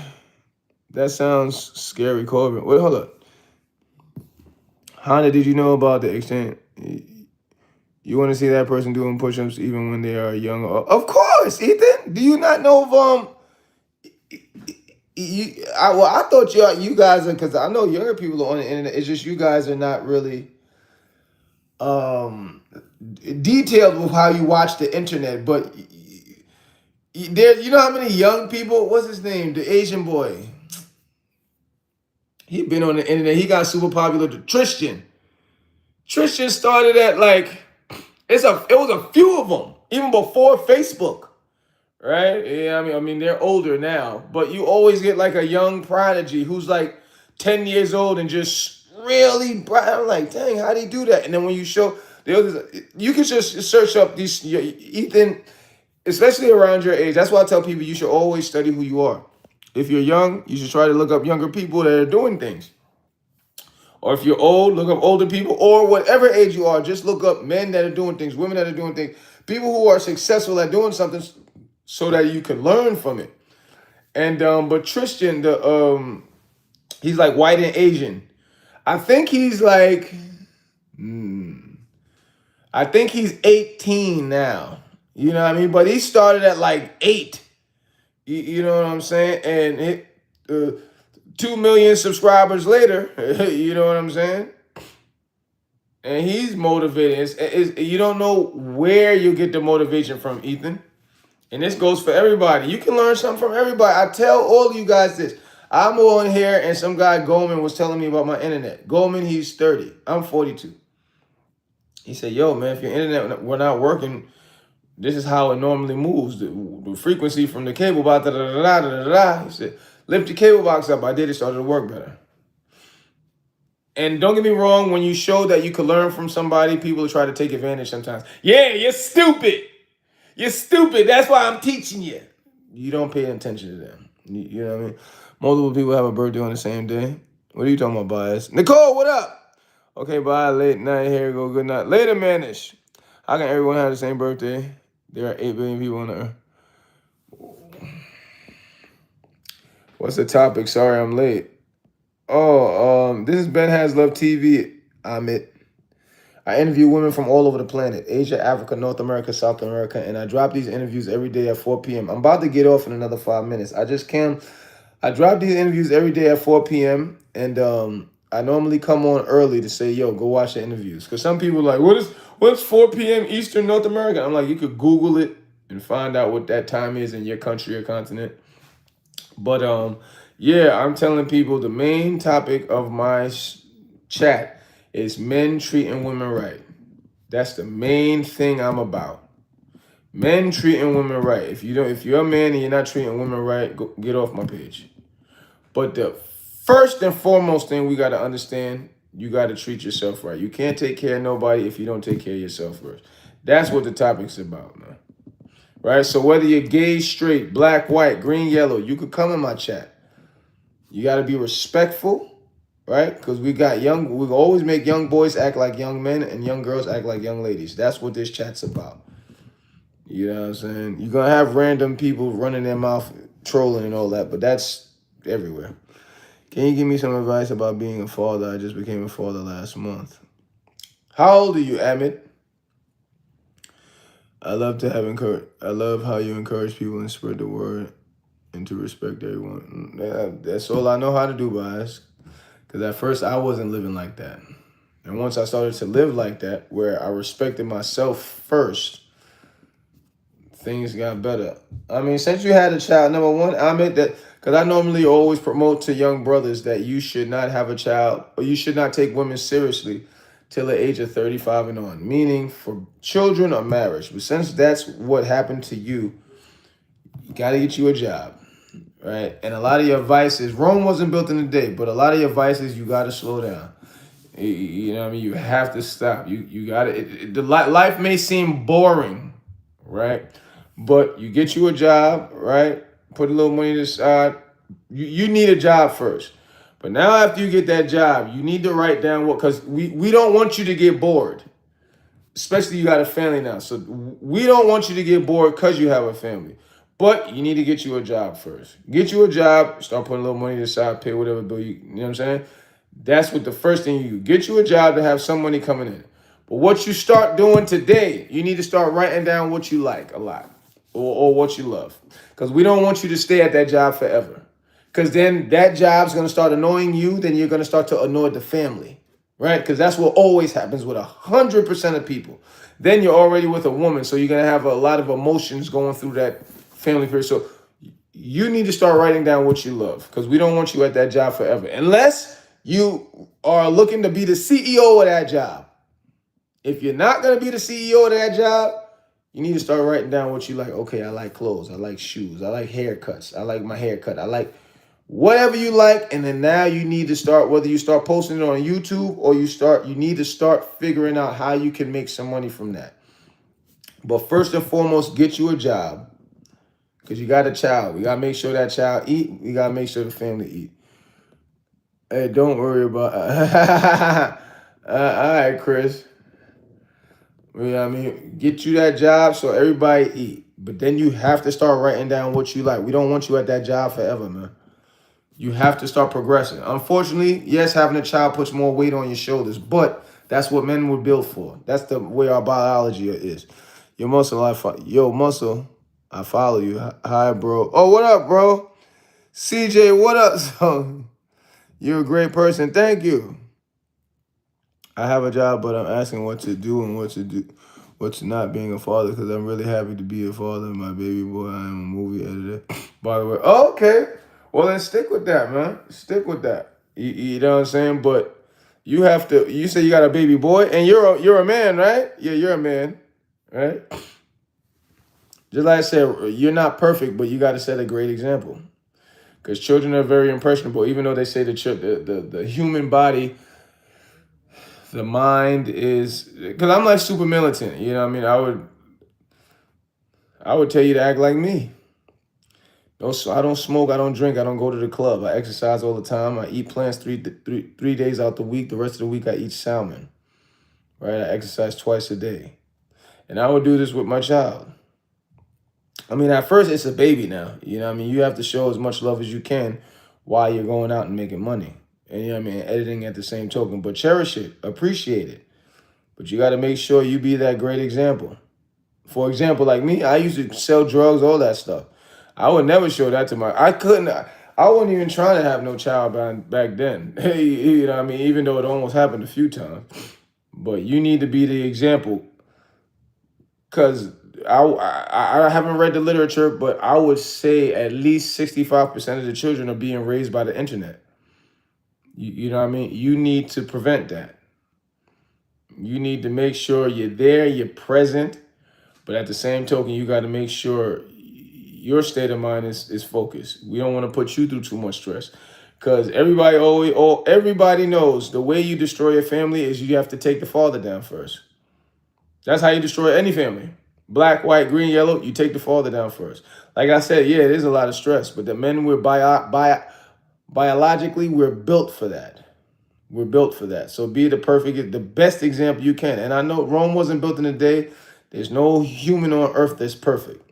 That sounds scary, Corbin. Wait, hold up. Honda, did you know about the exchange? You want to see that person doing push-ups even when they are young? Of course, Ethan. Do you not know of I thought you guys are, because I know younger people are on the internet. It's just you guys are not really detailed with how you watch the internet. But there, you know how many young people? What's his name? The Asian boy. He been on the internet. He got super popular. Tristan started at it was a few of them even before Facebook, right? Yeah, I mean they're older now, but you always get like a young prodigy who's like 10 years old and just really bright. I'm like, dang, how do you do that? And then when you show you can just search up these Ethan, especially around your age. That's why I tell people you should always study who you are. If you're young, you should try to look up younger people that are doing things. Or if you're old, look up older people. Or whatever age you are, just look up men that are doing things, women that are doing things, people who are successful at doing something so that you can learn from it. And but Tristan, he's like white and Asian. I think he's like, I think he's 18 now. You know what I mean? But he started at like 8. You know what I'm saying? And 2 million subscribers later, you know what I'm saying? And he's motivated. You don't know where you get the motivation from, Ethan. And this goes for everybody. You can learn something from everybody. I tell all of you guys this. I'm on here and some guy, Goldman, was telling me about my internet. Goldman, he's 30. I'm 42. He said, yo, man, if your internet were not working, this is how it normally moves. The frequency from the cable box, da-da-da-da-da-da-da. He said, lift your cable box up. I did. It started to work better. And don't get me wrong, when you show that you can learn from somebody, people try to take advantage sometimes. Yeah, you're stupid. You're stupid. That's why I'm teaching you. You don't pay attention to them. You know what I mean? Multiple people have a birthday on the same day. What are you talking about, Bias? Nicole, what up? Okay, bye. Late night. Here we go. Good night. Later, Manish. How can everyone have the same birthday? There are 8 billion people on the earth. What's the topic? Sorry, I'm late. Oh, this is BenHasLuv TV. I interview women from all over the planet, Asia, Africa, North America, South America, and I drop these interviews every day at 4 p.m. I'm about to get off in another 5 minutes. I drop these interviews every day at 4 p.m. and I normally come on early to say, yo, go watch the interviews. Because some people are like, what's 4 p.m. Eastern North America? I'm like, you could Google it and find out what that time is in your country or continent. But yeah, I'm telling people the main topic of my chat is men treating women right. That's the main thing I'm about. Men treating women right. If you're a man and you're not treating women right, get off my page. But the first and foremost thing we got to understand, you got to treat yourself right. You can't take care of nobody if you don't take care of yourself first. That's what the topic's about, man. Right? So whether you're gay, straight, black, white, green, yellow, you could come in my chat. You got to be respectful, right? Because we always make young boys act like young men and young girls act like young ladies. That's what this chat's about. You know what I'm saying? You're going to have random people running their mouth, trolling and all that, but that's everywhere. Can you give me some advice about being a father? I just became a father last month. How old are you, Amit? I love how you encourage people and spread the word and to respect everyone. That's all I know how to do, guys. Because at first I wasn't living like that. And once I started to live like that, where I respected myself first, things got better. I mean, since you had a child, number one, Amit, that because I normally always promote to young brothers that you should not have a child or you should not take women seriously till the age of 35 and on, meaning for children or marriage. But since that's what happened to you, you got to get you a job, right? And a lot of your vices, Rome wasn't built in a day, but a lot of your vices, you got to slow down. You know what I mean? You have to stop. You got to, life may seem boring, right? But you get you a job, right? Put a little money to the side. You need a job first. But now after you get that job, you need to write down because we don't want you to get bored. Especially you got a family now. So we don't want you to get bored because you have a family. But you need to get you a job first. Get you a job, start putting a little money to the side, pay whatever bill you know what I'm saying? That's what the first thing you do. Get you a job to have some money coming in. But what you start doing today, you need to start writing down what you like a lot or what you love. Because we don't want you to stay at that job forever. Because then that job's going to start annoying you. Then you're going to start to annoy the family, right? Because that's what always happens with 100% of people. Then you're already with a woman. So you're going to have a lot of emotions going through that family period. So you need to start writing down what you love because we don't want you at that job forever. Unless you are looking to be the CEO of that job. If you're not going to be the CEO of that job, you need to start writing down what you like. Okay, I like clothes. I like shoes. I like haircuts. I like my haircut. I like whatever you like. And then now you need to start, whether you start posting it on YouTube or you need to start figuring out how you can make some money from that. But first and foremost, get you a job because you got a child. We got to make sure that child eat. We got to make sure the family eat. Hey, don't worry about. All right, Chris. Yeah, I mean, get you that job so everybody eat. But then you have to start writing down what you like. We don't want you at that job forever, man. You have to start progressing. Unfortunately, yes, having a child puts more weight on your shoulders, but that's what men were built for. That's the way our biology is. Your muscle, yo, muscle, I follow you. Hi, bro. Oh, what up, bro? CJ, what up? So, you're a great person. Thank you. I have a job, but I'm asking what to do and what to not being a father because I'm really happy to be a father of my baby boy. I am a movie editor. By the way, oh, okay. Well, then stick with that, man. Stick with that. You know what I'm saying? But you have to. You say you got a baby boy, and you're a man, right? Yeah, you're a man, right? Just like I said, you're not perfect, but you got to set a great example. Because children are very impressionable, even though they say the human body, the mind is. Because I'm like super militant, you know what I mean? I would tell you to act like me. I don't smoke, I don't drink, I don't go to the club. I exercise all the time. I eat plants 3 days out the week. The rest of the week I eat salmon. Right? I exercise twice a day. And I would do this with my child. I mean, at first it's a baby now. You know what I mean? You have to show as much love as you can while you're going out and making money. And you know what I mean? Editing at the same token. But cherish it. Appreciate it. But you got to make sure you be that great example. For example, like me, I used to sell drugs, all that stuff. I would never show that to I wasn't even trying to have no child back then. You know what I mean? Even though it almost happened a few times. But you need to be the example. Because I haven't read the literature, but I would say at least 65% of the children are being raised by the internet. You know what I mean? You need to prevent that. You need to make sure you're there, you're present, but at the same token, you got to make sure your state of mind is focused. We don't want to put you through too much stress. Because everybody knows the way you destroy your family is you have to take the father down first. That's how you destroy any family. Black, white, green, yellow, you take the father down first. Like I said, yeah, there's a lot of stress, but the men biologically, we're built for that. We're built for that. So be the best example you can. And I know Rome wasn't built in a day. There's no human on earth that's perfect.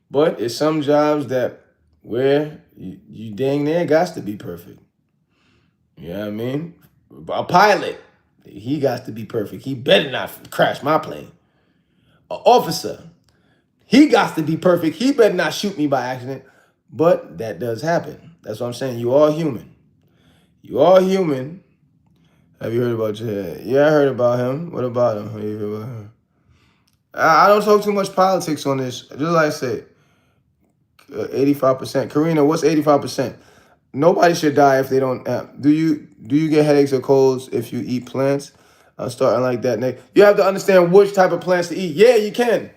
But it's some jobs that where you dang near got to be perfect. You know what I mean? A pilot, he got to be perfect. He better not crash my plane. An officer, he got to be perfect. He better not shoot me by accident. But that does happen. That's what I'm saying. You are human. You are human. Have you heard about Jay? Yeah, I heard about him. What about him? Have you heard about him? I don't talk too much politics on this. Just like I said, 85%. Karina, what's 85%? Nobody should die if they don't have. Do you get headaches or colds if you eat plants? I'm starting like that. You have to understand which type of plants to eat. Yeah, you can.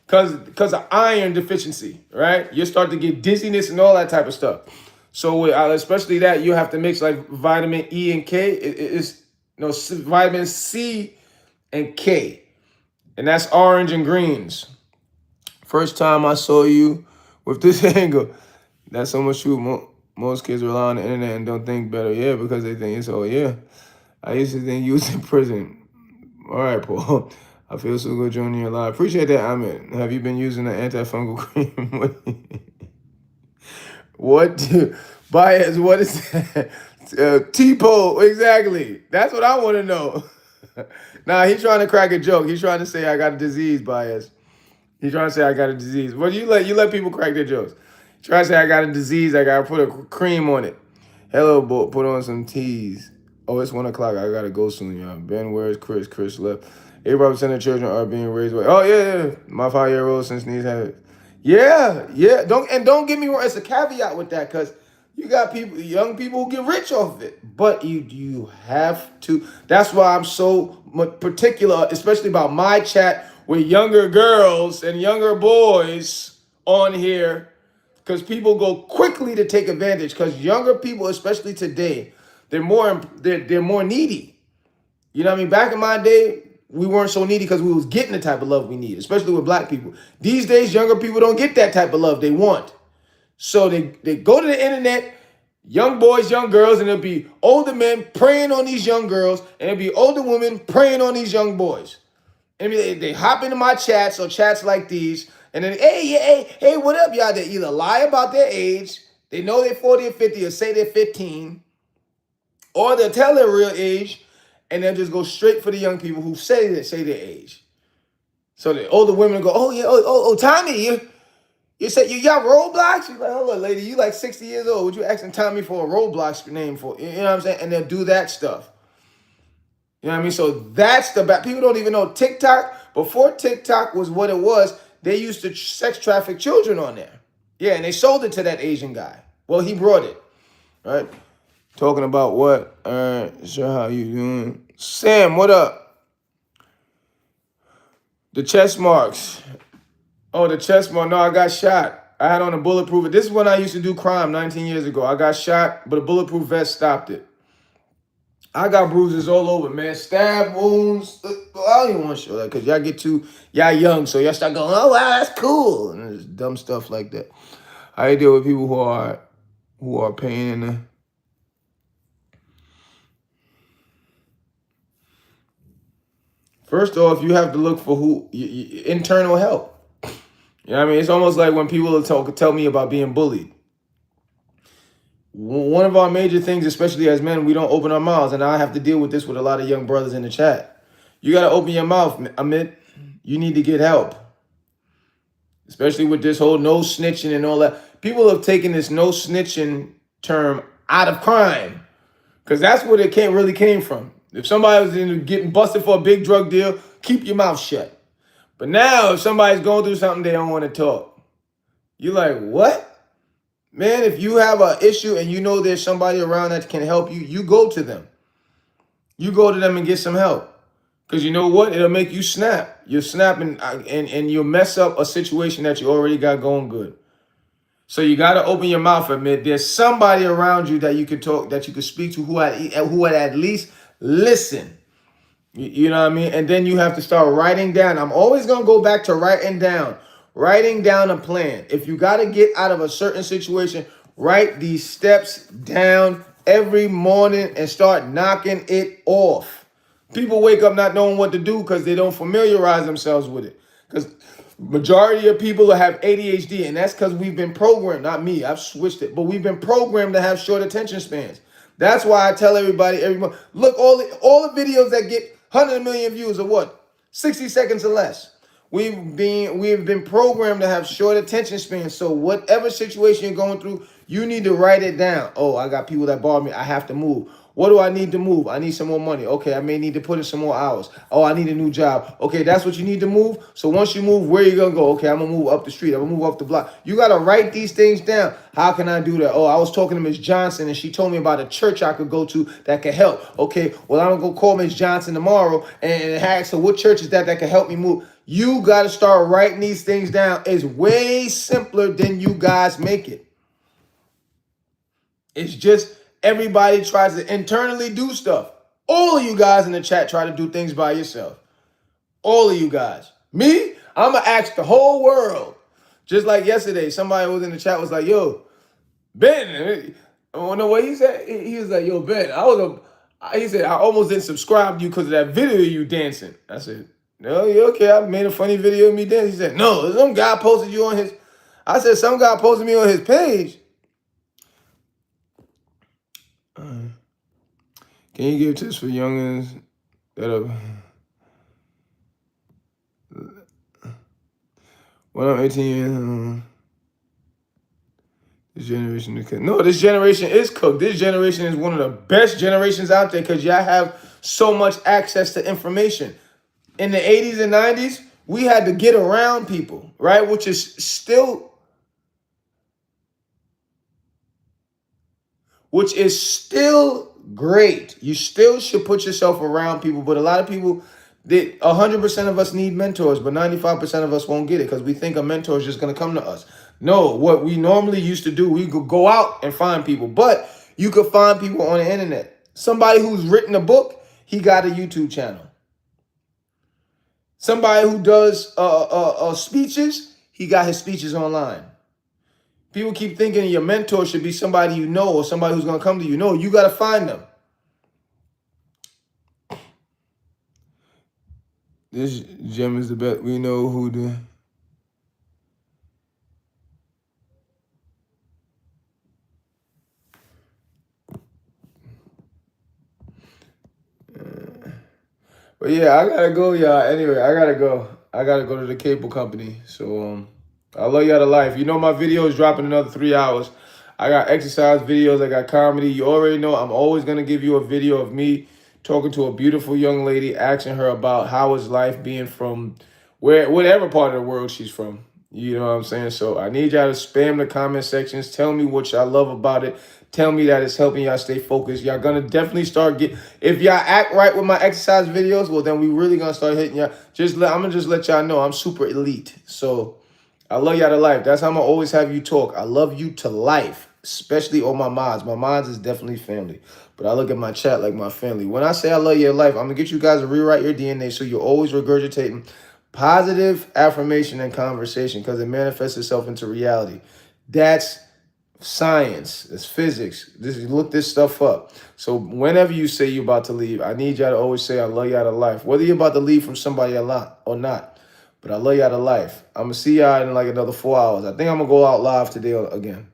Because of iron deficiency, right? You start to get dizziness and all that type of stuff. So especially that, you have to mix like vitamin E and K. It's vitamin C and K. And that's orange and greens. First time I saw you with this angle. That's so much true. Most kids rely on the internet and don't think better. Yeah, because they think it's, oh, yeah. I used to think you was in prison. All right, Paul. I feel so good joining your live. Appreciate that, Ahmed. Have you been using the antifungal cream? Bias, what is that? T-Pole, exactly. That's what I want to know. Nah, he's trying to crack a joke. He's trying to say I got a disease, Bias. He's trying to say I got a disease. Well, you let people crack their jokes. Try to say I got a disease, I gotta put a cream on it. Hello, boy, put on some teas. Oh, it's 1 o'clock. I gotta go soon, y'all. Ben, where's Chris? Chris left. 80% of children are being raised by. Oh yeah. My 5-year-old since needs have it. Yeah. Don't get me wrong. It's a caveat with that because you got young people who get rich off of it. But you have to. That's why I'm so particular, especially about my chat with younger girls and younger boys on here. Because people go quickly to take advantage. Because younger people, especially today, they're more needy. You know what I mean? Back in my day, we weren't so needy because we was getting the type of love we need, especially with black people. These days, younger people don't get that type of love they want. So they go to the internet. young boys, young girls, and it'll be older men preying on these young girls, and it'll be older women preying on these young boys. And they hop into my chats or chats like these, and then, hey, what up, y'all? They either lie about their age, they know they're 40 or 50, or say they're 15, or they'll tell their real age, and they'll just go straight for the young people who say their age. So the older women go, oh, yeah, Tommy, you said y'all Roblox? She's like, hold on, lady, you like 60 years old. Would you asking Tommy for a Roblox name for? You know what I'm saying? And they'll do that stuff. You know what I mean? So that's the bad. People don't even know TikTok. Before TikTok was what it was, they used to sex traffic children on there. Yeah, and they sold it to that Asian guy. Well, he brought it. Right? Talking about what? Sure, how you doing? Sam, what up? The chest marks. Oh, the chest mark. No, I got shot. I had on a bulletproof. This is when I used to do crime 19 years ago. I got shot, but a bulletproof vest stopped it. I got bruises all over, man. Stab wounds. I don't even want to show that because y'all young, so y'all start going, oh, wow, that's cool. And there's dumb stuff like that. I deal with people who are pain in the... First off, you have to look for internal help. You know what I mean? It's almost like when people tell me about being bullied. One of our major things, especially as men, we don't open our mouths. And I have to deal with this with a lot of young brothers in the chat. You got to open your mouth, Amit. You need to get help. Especially with this whole no snitching and all that. People have taken this no snitching term out of crime. Because that's where it really came from. If somebody was getting busted for a big drug deal, keep your mouth shut. But now, if somebody's going through something, they don't want to talk. You're like, what? Man, if you have an issue and you know there's somebody around that can help you, you go to them. You go to them and get some help. Because you know what? It'll make you snap. You'll snap and you'll mess up a situation that you already got going good. So you got to open your mouth, admit there's somebody around you that you could talk, that you could speak to who would at least listen. You know what I mean? And then you have to start writing down. I'm always going to go back to writing down a plan. If you got to get out of a certain situation, write these steps down every morning and start knocking it off. People wake up not knowing what to do because they don't familiarize themselves with it. Because majority of people have ADHD, and that's because we've been programmed, not me, I've switched it, but we've been programmed to have short attention spans. That's why I tell everybody, look, all the videos that get 100 million views are what? 60 seconds or less. We've been programmed to have short attention spans. So whatever situation you're going through, you need to write it down. Oh, I got people that bother me. I have to move. What do I need to move? I need some more money. Okay, I may need to put in some more hours. Oh, I need a new job. Okay, that's what you need to move. So once you move, where are you going to go? Okay, I'm going to move up the street. I'm going to move up the block. You got to write these things down. How can I do that? Oh, I was talking to Miss Johnson, and she told me about a church I could go to that could help. Okay, well, I'm going to go call Miss Johnson tomorrow and ask her what church is that can help me move. You got to start writing these things down. It's way simpler than you guys make it. It's just everybody tries to internally do stuff. All of you guys in the chat try to do things by yourself. All of you guys. Me, I'm going to ask the whole world. Just like yesterday, somebody was in the chat was like, yo, Ben, I don't know what he said. He was like, yo, Ben, he said, I almost didn't subscribe to you because of that video of you dancing. I said, no, you okay? I made a funny video of me dancing. He said, no, some guy posted you on his. I said, some guy posted me on his page. Can you give tips for youngins that are... When I'm 18 years, this generation is cooked. No, this generation is cooked. This generation is one of the best generations out there because y'all have so much access to information. In the 80s and 90s, we had to get around people, right? Which is still great. You still should put yourself around people, but a lot of people, 100% of us need mentors, but 95% of us won't get it because we think a mentor is just going to come to us. No, what we normally used to do, we could go out and find people, but you could find people on the internet. Somebody who's written a book, he got a YouTube channel. Somebody who does speeches, he got his speeches online. People keep thinking your mentor should be somebody you know or somebody who's going to come to you. No, you got to find them. This gem is the best. We know who the... But yeah, I gotta go, y'all. Anyway, I gotta go. I gotta go to the cable company. So I love y'all to life. You know my video is dropping another 3 hours. I got exercise videos. I got comedy. You already know I'm always gonna give you a video of me talking to a beautiful young lady, asking her about how is life being from whatever part of the world she's from. You know what I'm saying? So I need y'all to spam the comment sections. Tell me what y'all love about it. Tell me that it's helping y'all stay focused. Y'all gonna definitely start if y'all act right with my exercise videos, well then we really gonna start hitting y'all. I'm gonna just let y'all know I'm super elite. So I love y'all to life. That's how I'm gonna always have you talk. I love you to life, especially all my mods. My mods is definitely family. But I look at my chat like my family. When I say I love you to life, I'm gonna get you guys to rewrite your DNA so you're always regurgitating positive affirmation and conversation because it manifests itself into reality. That's science. It's physics. Look this stuff up. So whenever you say you're about to leave, I need y'all to always say I love y'all to life. Whether you're about to leave from somebody a lot or not. But I love y'all to life. I'm going to see y'all in like another 4 hours. I think I'm going to go out live today again.